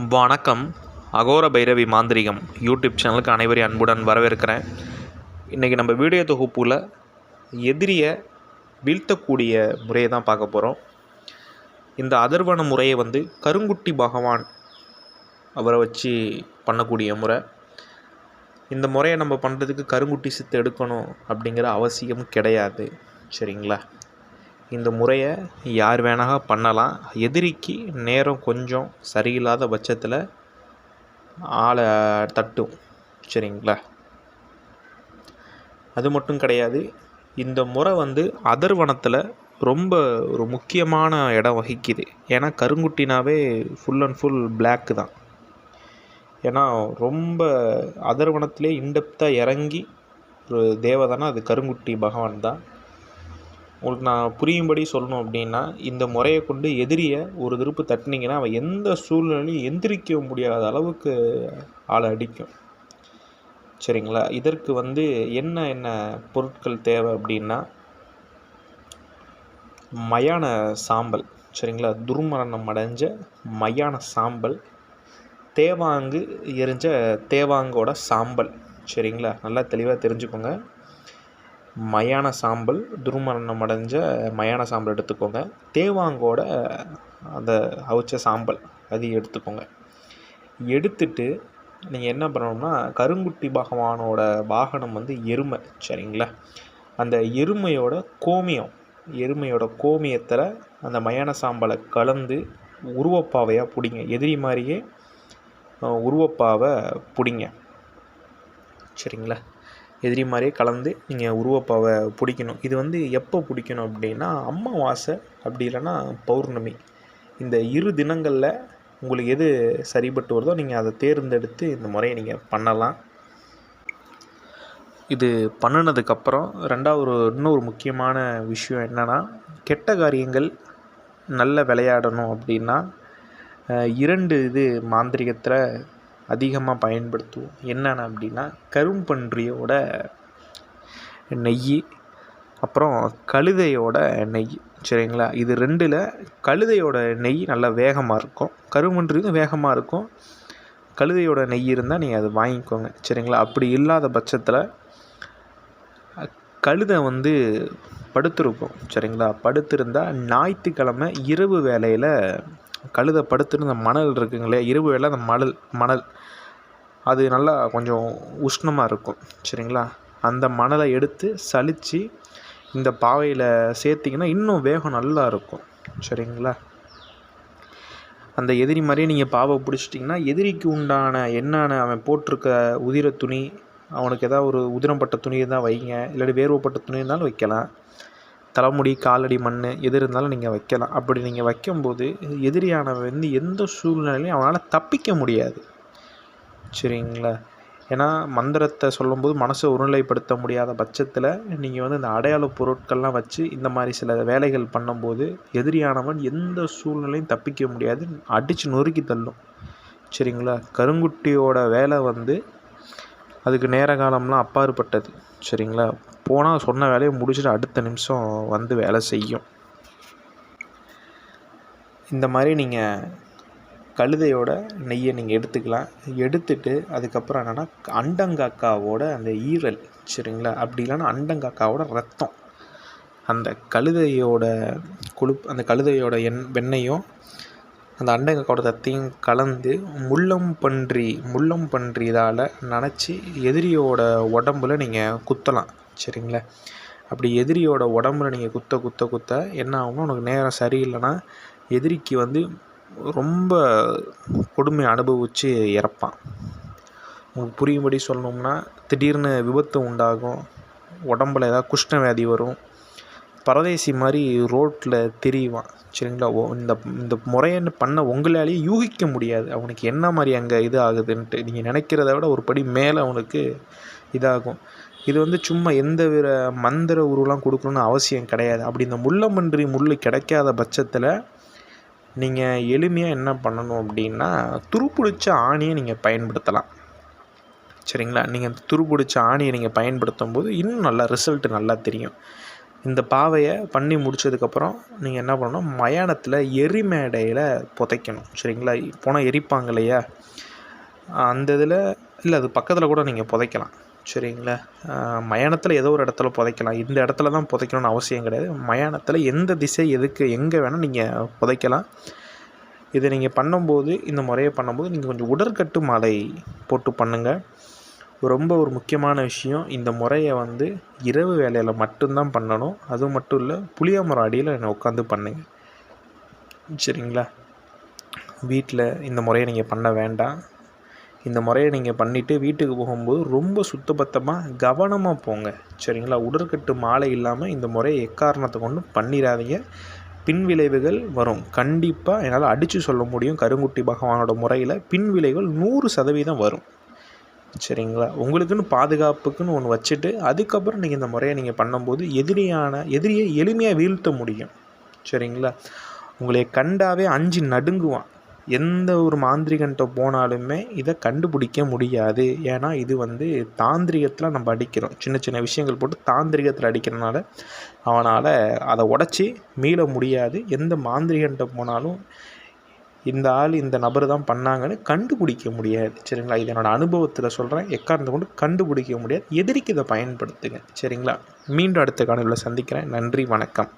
வணக்கம். அகோர பைரவி மாந்திரிகம் யூடியூப் சேனலுக்கு அனைவரையும் அன்புடன் வரவேற்கிறேன். இன்றைக்கி நம்ம வீடியோ தொகுப்பில் எதிரியை வீழ்த்தக்கூடிய முறையை தான் பார்க்க போகிறோம். இந்த அதர்வன முறையை கருங்குட்டி பகவான் அவரை வச்சு பண்ணக்கூடிய முறை. இந்த முறையை நம்ம பண்ணுறதுக்கு கருங்குட்டி சித்து எடுக்கணும் அப்படிங்கிற அவசியம் கிடையாது. சரிங்களா? இந்த முறையை யார் வேணால் பண்ணலாம். எதிரிக்கு நேரம் கொஞ்சம் சரியில்லாத பட்சத்தில் ஆளை தட்டும். சரிங்களா? அது மட்டும் கிடையாது. இந்த முறை அதர்வனத்தில் ரொம்ப ஒரு முக்கியமான இடம் வகிக்குது. ஏன்னா கருங்குட்டினாவே ஃபுல் அண்ட் ஃபுல் பிளாக்கு தான். ஏன்னா ரொம்ப அதர்வனத்திலே இன்டெப்த்தாக இறங்கி ஒரு தேவதைனா அது கருங்குட்டி பகவான் தான். உங்களுக்கு நான் புரியும்படி சொல்லணும் அப்படின்னா, இந்த முறையை கொண்டு எதிரியை ஒரு திருப்பு தட்டினீங்கன்னா அவன் எந்த சூழ்நிலையும் எந்திரிக்க முடியாத அளவுக்கு ஆளை அடிக்கும். சரிங்களா? இதற்கு என்ன பொருட்கள் தேவை அப்படின்னா, மயான சாம்பல். சரிங்களா? துர்மரணம் அடைஞ்ச மயான சாம்பல், தேவாங்கு எரிஞ்ச தேவாங்கோட சாம்பல். சரிங்களா? நல்லா தெளிவாக தெரிஞ்சுக்கோங்க. மயான சாம்பல், துர்மரணம் அடைஞ்ச மயான சாம்பல் எடுத்துக்கோங்க. தேவாங்கோட அந்த அவிச்ச சாம்பல் அது எடுத்துக்கோங்க. எடுத்துட்டு நீங்கள் என்ன பண்ணணும்னா, கருங்குட்டி பகவானோட வாகனம் எருமை. சரிங்களா? அந்த எருமையோட கோமியத்தில் அந்த மயான சாம்பலை கலந்து உருவப்பாவையாக பிடிங்க. எதிரி மாதிரியே உருவப்பாவை பிடிங்க. சரிங்களா? எதிரி மாதிரியே கலந்து நீங்கள் உருவப்பாவை பிடிக்கணும். இது எப்போ பிடிக்கணும் அப்படின்னா, அமாவாசை அப்படி இல்லைன்னா பௌர்ணமி. இந்த 2 தினங்களில் உங்களுக்கு எது சரிப்பட்டு வருதோ நீங்கள் அதை தேர்ந்தெடுத்து இந்த முறையை நீங்கள் பண்ணலாம். இது பண்ணினதுக்கப்புறம் இன்னொரு முக்கியமான விஷயம் என்னென்னா, கெட்ட காரியங்கள் நல்ல விளையாடணும் அப்படின்னா 2 மாந்திரிகத்தில் அதிகமாக பயன்படுத்துவோம். என்னென்ன அப்படின்னா, கரும்பன்றியோட நெய், அப்புறம் கழுதையோட நெய். சரிங்களா? இது 2ல் கழுதையோட நெய் நல்லா வேகமாக இருக்கும். கரும்பன்றியும் வேகமாக இருக்கும். கழுதையோட நெய் இருந்தால் நீங்கள் அதை வாங்கிக்கோங்க. சரிங்களா? அப்படி இல்லாத பட்சத்தில் கழுதை படுத்திருக்கும். சரிங்களா? படுத்திருந்தால் ஞாயிற்றுக்கிழமை இரவு வேளையில் கழுதை படுத்திருந்த மணல் இருக்குங்களே, இரவு வேலை அந்த மணல் அது நல்லா கொஞ்சம் உஷ்ணமாக இருக்கும். சரிங்களா? அந்த மணலை எடுத்து சலித்து இந்த பாவையில் சேர்த்திங்கன்னா இன்னும் வேகம் நல்லா இருக்கும். சரிங்களா? அந்த எதிரி மாதிரியே நீங்கள் பாவை பிடிச்சிட்டிங்கன்னா, எதிரிக்கு உண்டான என்னென்ன அவன் போட்டிருக்க உதிர துணி, அவனுக்கு ஏதாவது ஒரு உதிரப்பட்ட துணி இருந்தால் வைங்க, இல்லாட்டி வேர்வப்பட்ட துணி இருந்தாலும் வைக்கலாம். தலைமுடி, காலடி, மண் எது இருந்தாலும் நீங்கள் வைக்கலாம். அப்படி நீங்கள் வைக்கும்போது எதிரியானவன் எந்த சூழ்நிலையும் அவனால் தப்பிக்க முடியாது. சரிங்களா? ஏன்னா மந்திரத்தை சொல்லும்போது மனசை ஒருநிலைப்படுத்த முடியாத பட்சத்தில் நீங்கள் இந்த அடையாள பொருட்கள்லாம் வச்சு இந்த மாதிரி சில வேலைகள் பண்ணும்போது எதிரியானவன் எந்த சூழ்நிலையும் தப்பிக்க முடியாது, அடித்து நொறுக்கி தள்ளும். சரிங்களா? கருங்குட்டியோட வேலை அதுக்கு நேர காலம்லாம் அப்பாற்பட்டது. சரிங்களா? போனால் சொன்ன வேலையை முடிச்சுட்டு அடுத்த நிமிஷம் வேலை செய்யும். இந்த மாதிரி நீங்கள் கழுதையோட நெய்யை நீங்கள் எடுத்துக்கலாம். எடுத்துட்டு அதுக்கப்புறம் என்னென்னா, அண்டங்காக்காவோட அந்த ஈரல். சரிங்களா? அப்படி இல்லைன்னா அண்டங்காக்காவோட ரத்தம், அந்த கழுதையோட அந்த கழுதையோட வெண்ணையும் அந்த அண்டங்காக்காவோட ரத்தையும் கலந்து முள்ளம்பன்றி இதால் நனைச்சி எதிரியோட உடம்புல நீங்கள் குத்தலாம். சரிங்களா? அப்படி எதிரியோட உடம்புல நீங்கள் குத்த என்ன ஆகும்னா, உனக்கு நேரம் சரியில்லைன்னா எதிரிக்கு ரொம்ப கொடுமையை அனுபவித்து இறப்பான். உங்களுக்கு புரியும்படி சொல்லணும்னா, திடீர்னு விபத்து உண்டாகும், உடம்புல ஏதாவது குஷ்ண வியாதி வரும், பரதேசி மாதிரி ரோட்டில் திரிவான். சரிங்களா? இந்த முறைன்னு பண்ண உங்களாலேயே யூகிக்க முடியாது அவனுக்கு என்ன மாதிரி அங்கே இது ஆகுதுன்ட்டு. நீங்கள் நினைக்கிறத விட ஒரு படி மேலே அவனுக்கு இதாகும். இது சும்மா எந்த வித மந்திர உருவெலாம் கொடுக்கணுன்னு அவசியம் கிடையாது. அப்படி இந்த முள்ளம்பன்றி முள் கிடைக்காத பட்சத்தில் நீங்கள் எளிமையாக என்ன பண்ணணும் அப்படின்னா, துருப்பிடிச்ச ஆணியை நீங்கள் பயன்படுத்தலாம். சரிங்களா? நீங்கள் துருப்பிடிச்ச ஆணியை நீங்கள் பயன்படுத்தும் போது இன்னும் நல்லா ரிசல்ட்டு நல்லா தெரியும். இந்த பாவையை பண்ணி முடித்ததுக்கப்புறம் நீங்கள் என்ன பண்ணணும், மயானத்தில் எரிமேடையில் புதைக்கணும். சரிங்களா? போனால் எரிப்பாங்க இல்லையா, அந்த இதில் இல்லை, அது பக்கத்தில் கூட நீங்கள் புதைக்கலாம். சரிங்களா? மயானத்தில் ஏதோ ஒரு இடத்துல புதைக்கலாம். இந்த இடத்துல தான் புதைக்கணும்னு அவசியம் கிடையாது. மயானத்தில் எந்த திசை எதுக்கு எங்கே வேணால் நீங்கள் புதைக்கலாம். இதை நீங்கள் பண்ணும்போது, இந்த முறையை பண்ணும்போது நீங்கள் கொஞ்சம் உடற்கட்டு மாலை போட்டு பண்ணுங்கள். ரொம்ப ஒரு முக்கியமான விஷயம், இந்த முறையை இரவு வேளையில் மட்டும்தான் பண்ணணும். அது மட்டும் இல்லை, புளிய மரம் அடியில் உட்காந்து பண்ணுங்க. சரிங்களா? வீட்டில் இந்த முறையை நீங்கள் பண்ண வேண்டாம். இந்த முறையை நீங்கள் பண்ணிவிட்டு வீட்டுக்கு போகும்போது ரொம்ப சுத்தபத்தமாக கவனமாக போங்க. சரிங்களா? உடற்கட்டு மாலை இல்லாமல் இந்த முறையை எக்காரணத்தை கொண்டும் பண்ணிடாதீங்க. பின்விளைவுகள் வரும். கண்டிப்பாக என்னால் அடித்து சொல்ல முடியும், கருங்குட்டி பகவானோட முறையில் பின்விளைவுகள் 100% வரும். சரிங்களா? உங்களுக்குன்னு பாதுகாப்புக்குன்னு ஒன்று வச்சுட்டு அதுக்கப்புறம் நீங்கள் இந்த முறையை நீங்கள் பண்ணும்போது எதிரியை எளிமையாக வீழ்த்த முடியும். சரிங்களா? உங்களை கண்டாவே அஞ்சு நடுங்குவான். எந்த ஒரு மாந்திரிகன்ட்ட போனாலுமே இதை கண்டுபிடிக்க முடியாது. ஏன்னா இது தாந்திரிகத்தில் நம்ம அடிக்கிறோம். சின்ன சின்ன விஷயங்கள் போட்டு தாந்திரிகத்தில் அடிக்கிறனால அவனால் அதை உடச்சி மீள முடியாது. எந்த மாந்திரிகன்ட்ட போனாலும் இந்த ஆள் இந்த நபர் தான் பண்ணாங்கன்னு கண்டுபிடிக்க முடியாது. சரிங்களா? இது என்னோடய அனுபவத்தில் சொல்கிறேன். எக்காரணத்தை கொண்டு கண்டுபிடிக்க முடியாது. எதிரிக்கு இதை பயன்படுத்துங்க. சரிங்களா? மீண்டும் அடுத்த காணொளியில் சந்திக்கிறேன். நன்றி, வணக்கம்.